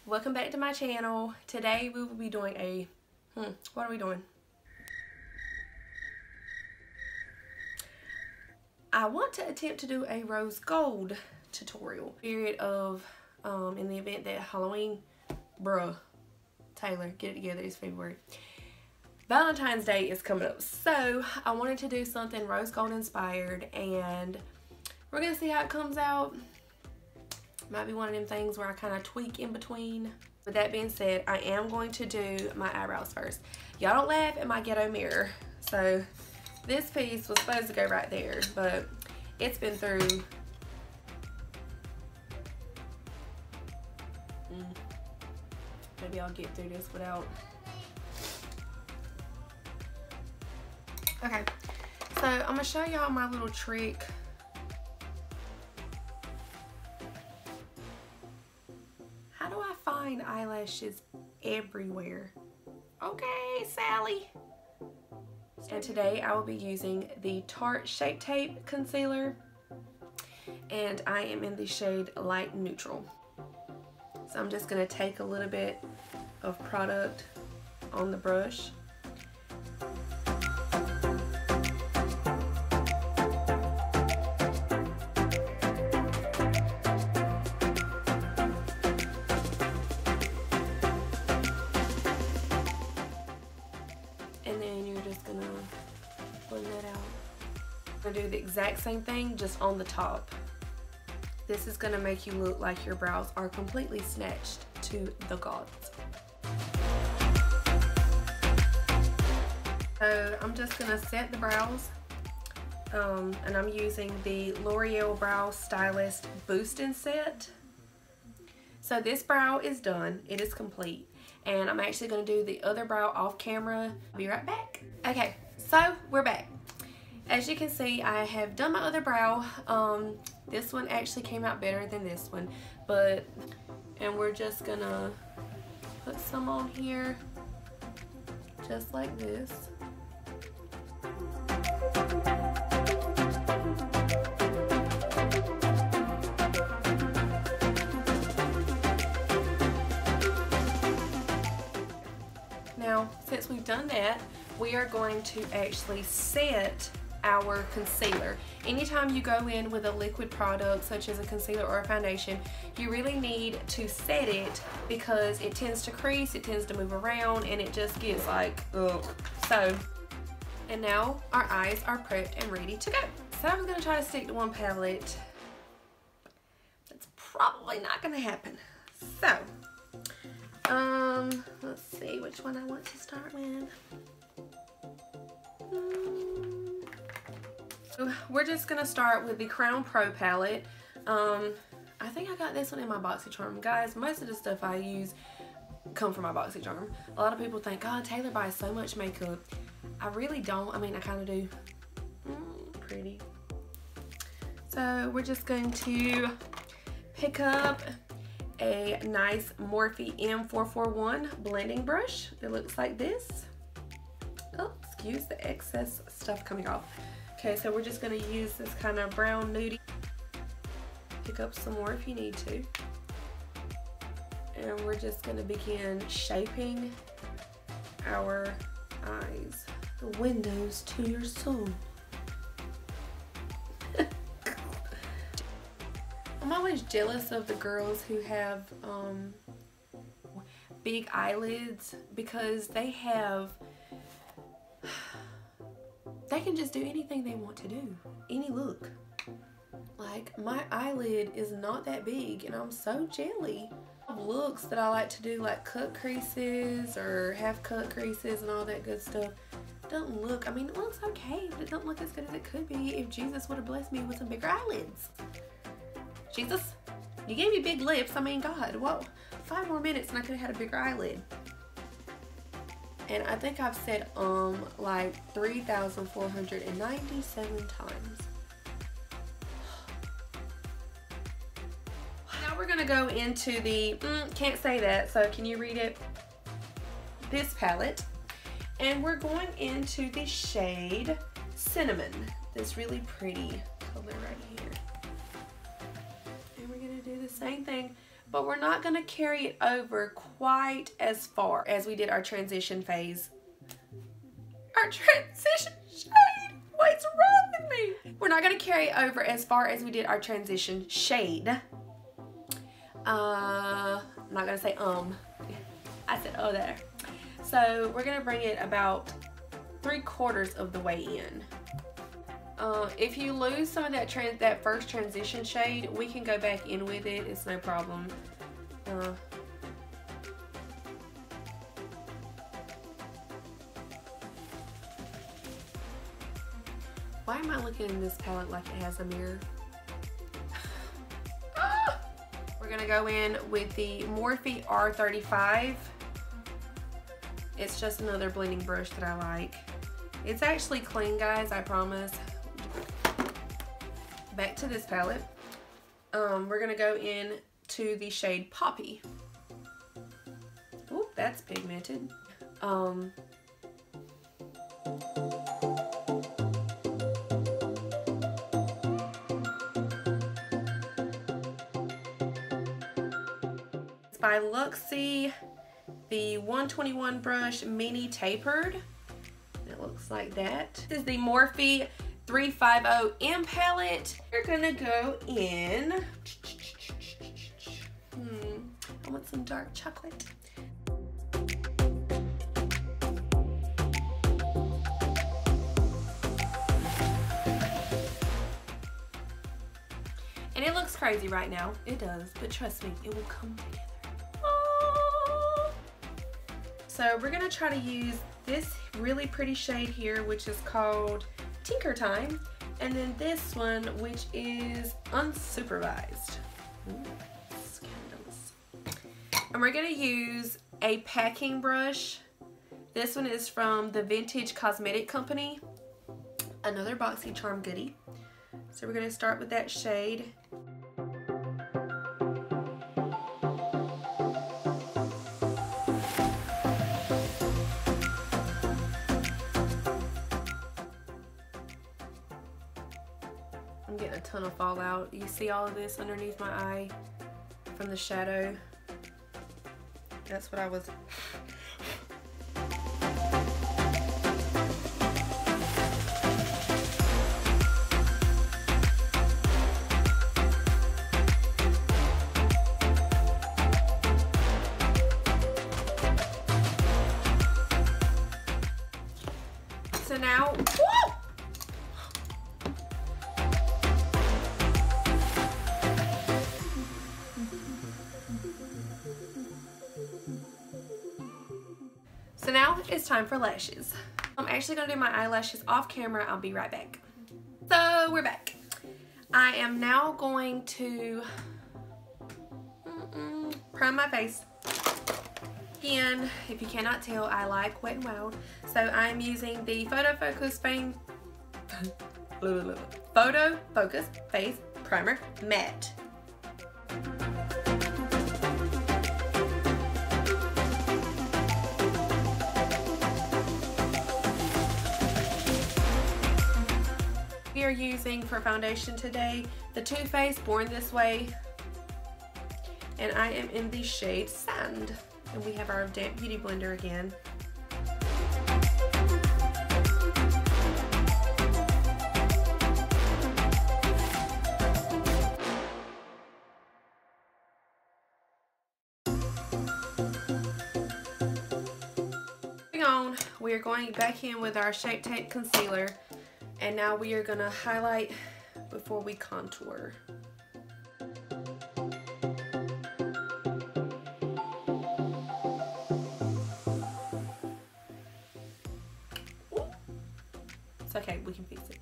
Welcome back to my channel. Today we will be doing a what are we doing? I want to attempt to do a rose gold tutorial. Period of in the event that Halloween, bruh, Taylor, get it together, it's February. Valentine's Day is coming up, so I wanted to do something rose gold inspired, and we're gonna see how it comes out. Might be one of them things where I kind of tweak in between. With that being said, I am going to do my eyebrows first. Y'all don't laugh at my ghetto mirror. So this piece was supposed to go right there, but it's been through maybe I'll get through this without. Okay, so I'm gonna show y'all my little trick. How do I find eyelashes everywhere? Okay, Sally. And today I will be using the Tarte Shape Tape Concealer, and I am in the shade Light Neutral. So I'm just gonna take a little bit of product on the brush. And then you're just gonna blend that out. I'm gonna do the exact same thing, just on the top. This is gonna make you look like your brows are completely snatched to the gods. So I'm just gonna set the brows, and I'm using the L'Oreal Brow Stylist Boosting Set. So this brow is done, it is complete. And I'm actually going to do the other brow off camera. I'll be right back. Okay, so we're back. As you can see, I have done my other brow. This one actually came out better than this one, and we're just gonna put some on here, just like this. Now, since we've done that, we are going to actually set our concealer. Anytime you go in with a liquid product, such as a concealer or a foundation, you really need to set it because it tends to crease, it tends to move around, and it just gets like, ugh. So, and now our eyes are prepped and ready to go. So I was gonna try to stick to one palette. That's probably not gonna happen. So, let's see which one I want to start with. We're just gonna start with the Crown Pro palette. I think I got this one in my BoxyCharm. Guys, most of the stuff I use come from my BoxyCharm. A lot of people think, God, Taylor buys so much makeup. I really don't. I mean, I kind of do. Pretty. So we're just going to pick up a nice Morphe M441 blending brush that looks like this. Oh, excuse the excess stuff coming off. Okay, so we're just going to use this kind of brown nudie. Pick up some more if you need to. And we're just going to begin shaping our eyes. The windows to your soul. I'm always jealous of the girls who have big eyelids, because they can just do anything they want to do, any look. Like, my eyelid is not that big, and I'm so jelly. Looks that I like to do, like cut creases or half cut creases and all that good stuff, don't look, I mean, it looks okay, but it don't look as good as it could be if Jesus would have blessed me with some bigger eyelids. Jesus, you gave me big lips. I mean, God, whoa, 5 more minutes and I could have had a bigger eyelid. And I think I've said like 3,497 times. Now we're gonna go into the can't say that, so can you read it? This palette, and we're going into the shade Cinnamon. This really pretty color right here. And we're gonna do the same thing, but we're not going to carry it over quite as far as we did our transition phase. Our transition shade. What's wrong with me? We're not going to carry it over as far as we did our transition shade. I'm not going to say I said there. So we're going to bring it about 3/4 of the way in. If you lose some of that first transition shade, we can go back in with it. It's no problem. Why am I looking in this palette like it has a mirror? We're gonna go in with the Morphe R35. It's just another blending brush that I like. It's actually clean, guys, I promise. Back to this palette. We're gonna go in to the shade Poppy. Ooh, that's pigmented. It's by Luxie, the 121 brush mini tapered. It looks like that. This is the Morphe 350M palette. We're gonna go in. I want some dark chocolate. And it looks crazy right now. It does, but trust me, it will come together. So we're gonna try to use this really pretty shade here, which is called Tinker Time, and then this one, which is Unsupervised. Ooh, scandalous. And we're gonna use a packing brush. This one is from the Vintage Cosmetic Company, another BoxyCharm goodie. So we're gonna start with that shade. I'm getting a ton of fallout. You see all of this underneath my eye from the shadow? That's what I was... So now, woo! So now it's time for lashes. I'm actually gonna do my eyelashes off camera. I'll be right back. So we're back. I am now going to prime my face. Again, if you cannot tell, I like Wet n Wild. So I'm using the PhotoFocus Face Primer Matte. We are using for foundation today the Too Faced Born This Way, and I am in the shade Sand, and we have our damp beauty blender again. Moving on, we are going back in with our Shape Tape Concealer. And now we are gonna highlight before we contour. Ooh. It's okay, we can fix it.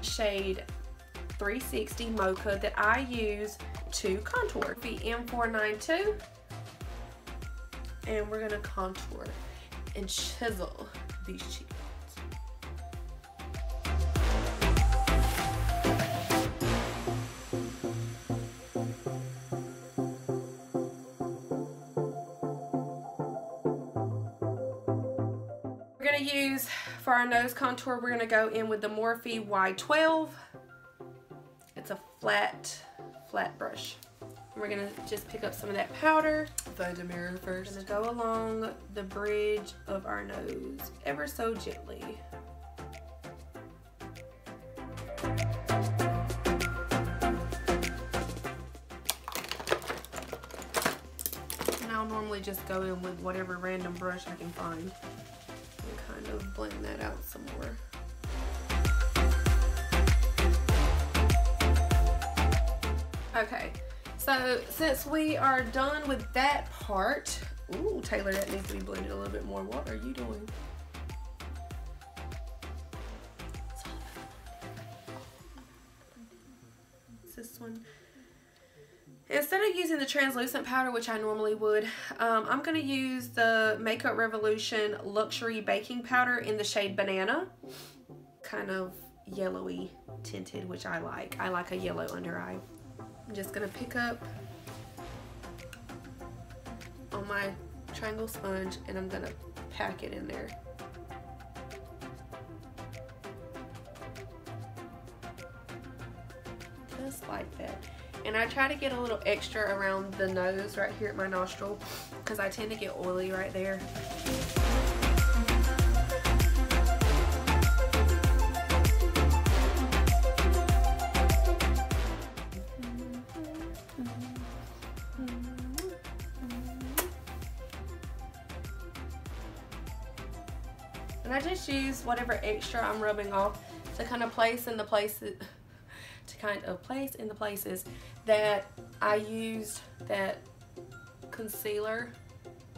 Shade 360 Mocha that I use to contour. The M492, and we're gonna contour and chisel these cheekbones. going to use, for our nose contour, we're going to go in with the Morphe Y12. It's a flat brush. We're going to just pick up some of that powder. Find a mirror first. We're going to go along the bridge of our nose, ever so gently. And I'll normally just go in with whatever random brush I can find and kind of blend that out some more. Okay, so since we are done with that part, ooh, Taylor, that needs to be blended a little bit more. What are you doing? It's this one. Instead of using the translucent powder, which I normally would, I'm going to use the Makeup Revolution Luxury Baking Powder in the shade Banana. Kind of yellowy tinted, which I like. I like a yellow under eye. I'm just going to pick up on my triangle sponge and I'm going to pack it in there. Just like that. And I try to get a little extra around the nose right here at my nostril because I tend to get oily right there. And I just use whatever extra I'm rubbing off to kind of place in the places that I used that concealer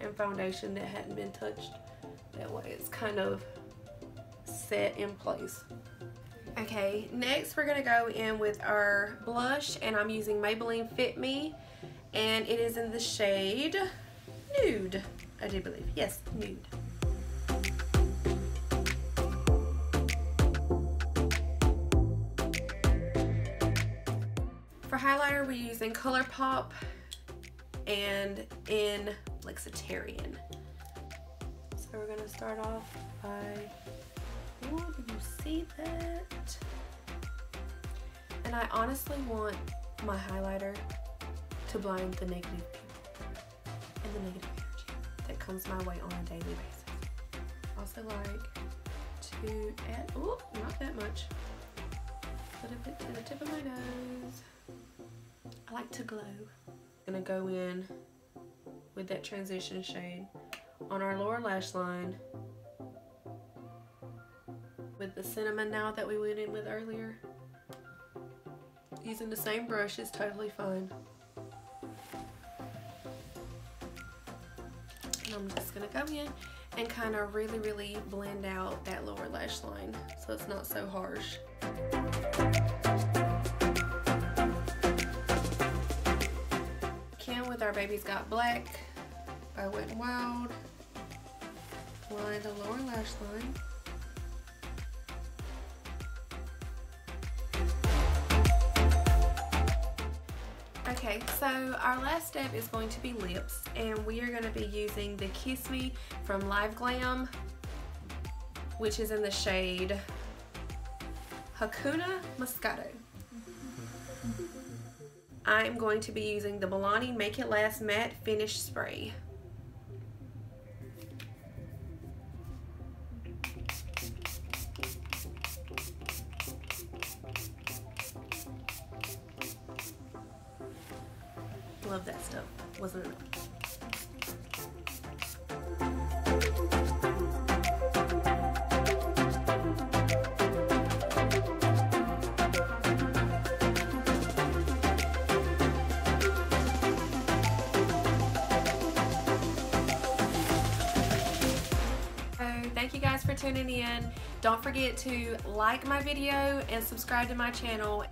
and foundation that hadn't been touched. That way it's kind of set in place. Okay, next we're gonna go in with our blush, and I'm using Maybelline Fit Me, and it is in the shade Nude, I do believe. Yes, Nude. For highlighter, we're using Colourpop and in Flexitarian. So we're gonna start off by, oh, do you see that? And I honestly want my highlighter to blind the negative people and the negative energy that comes my way on a daily basis. Also like to add, oh, not that much. A little bit to the tip of my nose. I like to glow. I'm gonna go in with that transition shade on our lower lash line with the cinnamon now that we went in with earlier. Using the same brush is totally fine. And I'm just gonna go in and kind of really blend out that lower lash line so it's not so harsh. With our Baby's Got Black by Wet n Wild, line the lower lash line. Okay, so our last step is going to be lips, and we are going to be using the Kiss Me from LiveGlam, which is in the shade Hakuna Moscato. I am going to be using the Milani Make It Last Matte Finish Spray. Love that stuff, wasn't it? Thank you guys for tuning in. Don't forget to like my video and subscribe to my channel.